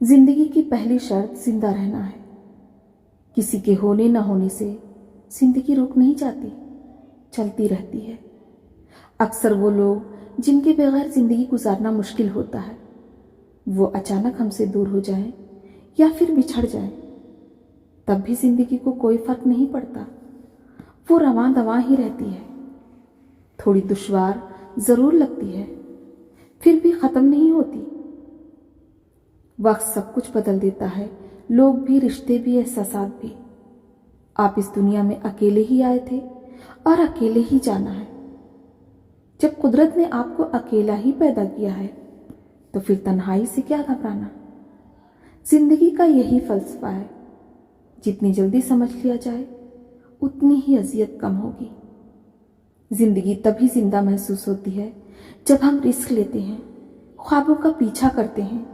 जिंदगी की पहली शर्त जिंदा रहना है। किसी के होने न होने से जिंदगी रुक नहीं जाती, चलती रहती है। अक्सर वो लोग जिनके बगैर जिंदगी गुजारना मुश्किल होता है, वो अचानक हमसे दूर हो जाएं या फिर बिछड़ जाएं, तब भी जिंदगी को कोई फर्क नहीं पड़ता। वो रवां दवां ही रहती है। थोड़ी दुश्वार जरूर लगती है, फिर भी खत्म नहीं होती। वक्त सब कुछ बदल देता है, लोग भी, रिश्ते भी, एहसासात भी। आप इस दुनिया में अकेले ही आए थे और अकेले ही जाना है। जब कुदरत ने आपको अकेला ही पैदा किया है तो फिर तन्हाई से क्या घबराना। जिंदगी का यही फलसफा है, जितनी जल्दी समझ लिया जाए उतनी ही अजियत कम होगी। जिंदगी तभी जिंदा महसूस होती है जब हम रिस्क लेते हैं, ख्वाबों का पीछा करते हैं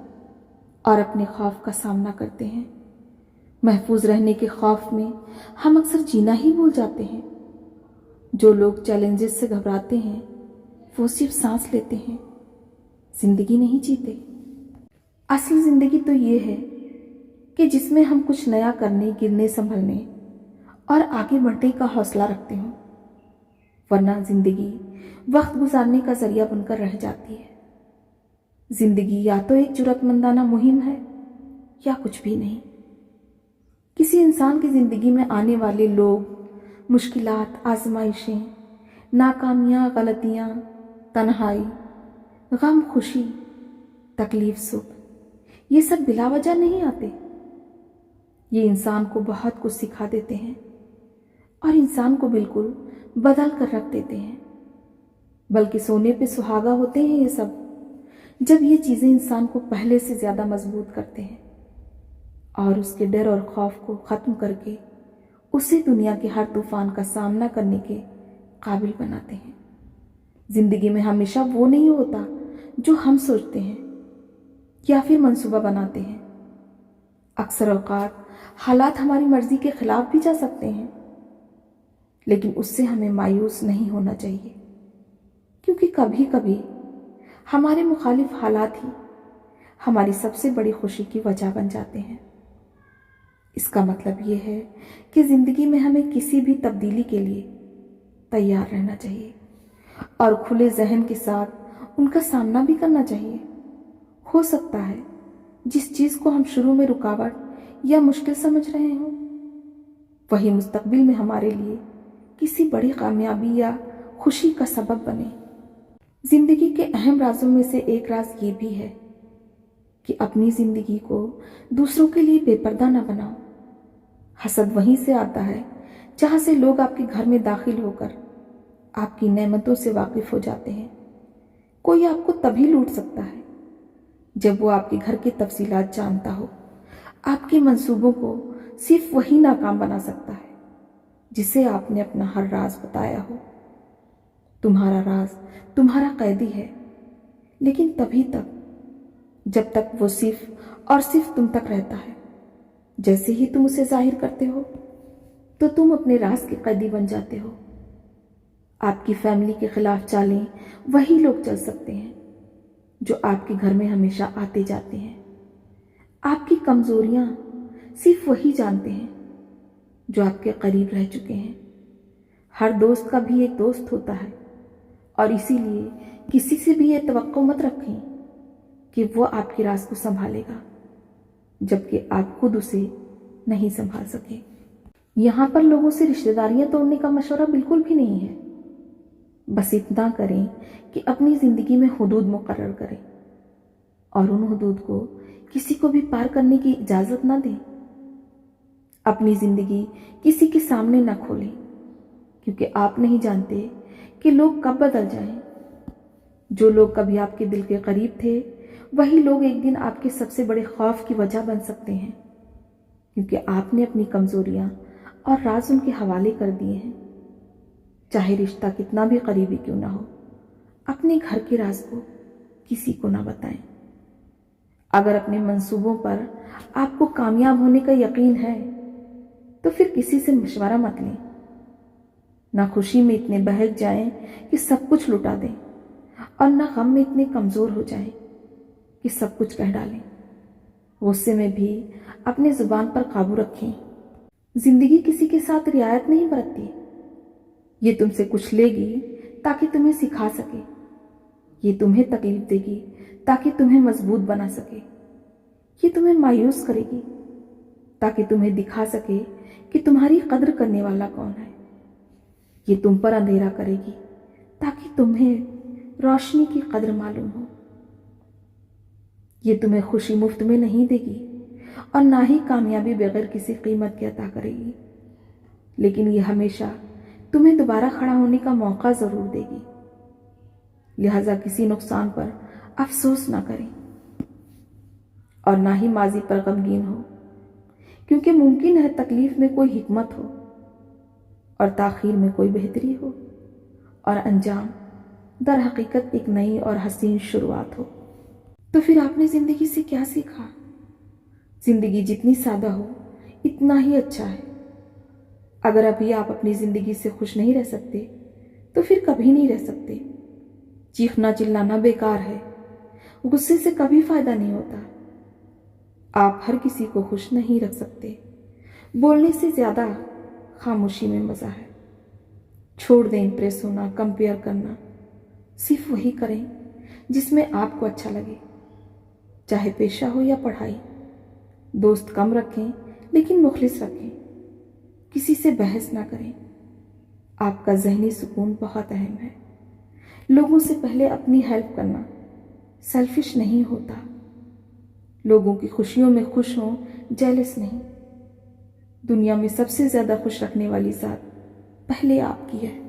और अपने खौफ का सामना करते हैं। महफूज रहने के खौफ में हम अक्सर जीना ही भूल जाते हैं। जो लोग चैलेंजेस से घबराते हैं वो सिर्फ सांस लेते हैं, जिंदगी नहीं जीते। असली जिंदगी तो ये है कि जिसमें हम कुछ नया करने, गिरने, संभलने और आगे बढ़ने का हौसला रखते हो, वरना जिंदगी वक्त गुजारने का जरिया बनकर रह जाती है। जिंदगी या तो एक जुर्रतमंदाना मुहिम है या कुछ भी नहीं। किसी इंसान की जिंदगी में आने वाले लोग, मुश्किलात, आजमाइशें, नाकामियां, गलतियां, तन्हाई, गम, खुशी, तकलीफ, सुख, ये सब बिला वजह नहीं आते। ये इंसान को बहुत कुछ सिखा देते हैं और इंसान को बिल्कुल बदल कर रख देते हैं। बल्कि सोने पे सुहागा होते हैं ये सब, जब ये चीज़ें इंसान को पहले से ज़्यादा मजबूत करते हैं और उसके डर और खौफ को ख़त्म करके उसे दुनिया के हर तूफान का सामना करने के काबिल बनाते हैं। ज़िंदगी में हमेशा वो नहीं होता जो हम सोचते हैं या फिर मंसूबा बनाते हैं। अक्सर औकात हालात हमारी मर्जी के खिलाफ भी जा सकते हैं, लेकिन उससे हमें मायूस नहीं होना चाहिए, क्योंकि कभी कभी हमारे मुखालिफ हालात ही हमारी सबसे बड़ी खुशी की वजह बन जाते हैं। इसका मतलब ये है कि ज़िंदगी में हमें किसी भी तब्दीली के लिए तैयार रहना चाहिए और खुले जहन के साथ उनका सामना भी करना चाहिए। हो सकता है जिस चीज़ को हम शुरू में रुकावट या मुश्किल समझ रहे हों, वही मुस्तकबिल में हमारे लिए किसी बड़ी कामयाबी या खुशी का सबब बने। जिंदगी के अहम राजों में से एक राज ये भी है कि अपनी जिंदगी को दूसरों के लिए बेपर्दा ना बनाओ। हसद वहीं से आता है जहां से लोग आपके घर में दाखिल होकर आपकी नेमतों से वाकिफ हो जाते हैं। कोई आपको तभी लूट सकता है जब वो आपके घर की तफसीलात जानता हो। आपके मंसूबों को सिर्फ वही नाकाम बना सकता है जिसे आपने अपना हर राज बताया हो। तुम्हारा राज तुम्हारा कैदी है, लेकिन तभी तक जब तक वो सिर्फ और सिर्फ तुम तक रहता है। जैसे ही तुम उसे जाहिर करते हो तो तुम अपने राज के कैदी बन जाते हो। आपकी फैमिली के खिलाफ चालें वही लोग चल सकते हैं जो आपके घर में हमेशा आते जाते हैं। आपकी कमजोरियां सिर्फ वही जानते हैं जो आपके करीब रह चुके हैं। हर दोस्त का भी एक दोस्त होता है और इसीलिए किसी से भी ये तवक्को मत रखें कि वो आपके राज को संभालेगा जबकि आप खुद उसे नहीं संभाल सके। यहाँ पर लोगों से रिश्तेदारियां तोड़ने का मशवरा बिल्कुल भी नहीं है। बस इतना करें कि अपनी ज़िंदगी में हुदूद मुकर्रर करें और उन हुदूद को किसी को भी पार करने की इजाज़त ना दें। अपनी ज़िंदगी किसी के सामने ना खोलें, क्योंकि आप नहीं जानते कि लोग कब बदल जाएं। जो लोग कभी आपके दिल के करीब थे, वही लोग एक दिन आपके सबसे बड़े खौफ की वजह बन सकते हैं, क्योंकि आपने अपनी कमज़ोरियां और राज उनके हवाले कर दिए हैं। चाहे रिश्ता कितना भी करीबी क्यों ना हो, अपने घर के राज को किसी को ना बताएं। अगर अपने मंसूबों पर आपको कामयाब होने का यकीन है तो फिर किसी से मशवरा मत लें। ना खुशी में इतने बहक जाएं कि सब कुछ लुटा दें और ना गम में इतने कमज़ोर हो जाएं कि सब कुछ कह डालें। غصے میں بھی اپنے زبان پر قابو رکھیں۔ زندگی کسی کے ساتھ رعایت نہیں برتتی۔ یہ تم سے کچھ لے گی تاکہ تمہیں سکھا سکے، یہ تمہیں تکلیف دے گی تاکہ تمہیں مضبوط بنا سکے، یہ تمہیں مایوس کرے گی تاکہ تمہیں دکھا سکے کہ تمہاری قدر کرنے والا کون ہے، یہ تم پر اندھیرا کرے گی تاکہ تمہیں روشنی کی قدر معلوم ہو، یہ تمہیں خوشی مفت میں نہیں دے گی اور نہ ہی کامیابی بغیر کسی قیمت کے عطا کرے گی، لیکن یہ ہمیشہ تمہیں دوبارہ کھڑا ہونے کا موقع ضرور دے گی۔ لہذا کسی نقصان پر افسوس نہ کریں اور نہ ہی ماضی پر غمگین ہو، کیونکہ ممکن ہے تکلیف میں کوئی حکمت ہو اور تاخیر میں کوئی بہتری ہو اور انجام در حقیقت ایک نئی اور حسین شروعات ہو۔ تو پھر آپ نے زندگی سے کیا سیکھا؟ زندگی جتنی سادہ ہو اتنا ہی اچھا ہے۔ اگر ابھی آپ اپنی زندگی سے خوش نہیں رہ سکتے تو پھر کبھی نہیں رہ سکتے۔ چیخنا چلانا بیکار ہے، غصے سے کبھی فائدہ نہیں ہوتا۔ آپ ہر کسی کو خوش نہیں رکھ سکتے۔ بولنے سے زیادہ خاموشی میں مزہ ہے۔ چھوڑ دیں امپریس ہونا، کمپیئر کرنا، صرف وہی کریں جس میں آپ کو اچھا لگے، چاہے پیشہ ہو یا پڑھائی۔ دوست کم رکھیں لیکن مخلص رکھیں، کسی سے بحث نہ کریں۔ آپ کا ذہنی سکون بہت اہم ہے۔ لوگوں سے پہلے اپنی ہیلپ کرنا سیلفش نہیں ہوتا۔ لوگوں کی خوشیوں میں خوش ہوں، جیلس نہیں۔ دنیا میں سب سے زیادہ خوش رکھنے والی ذات پہلے آپ کی ہے۔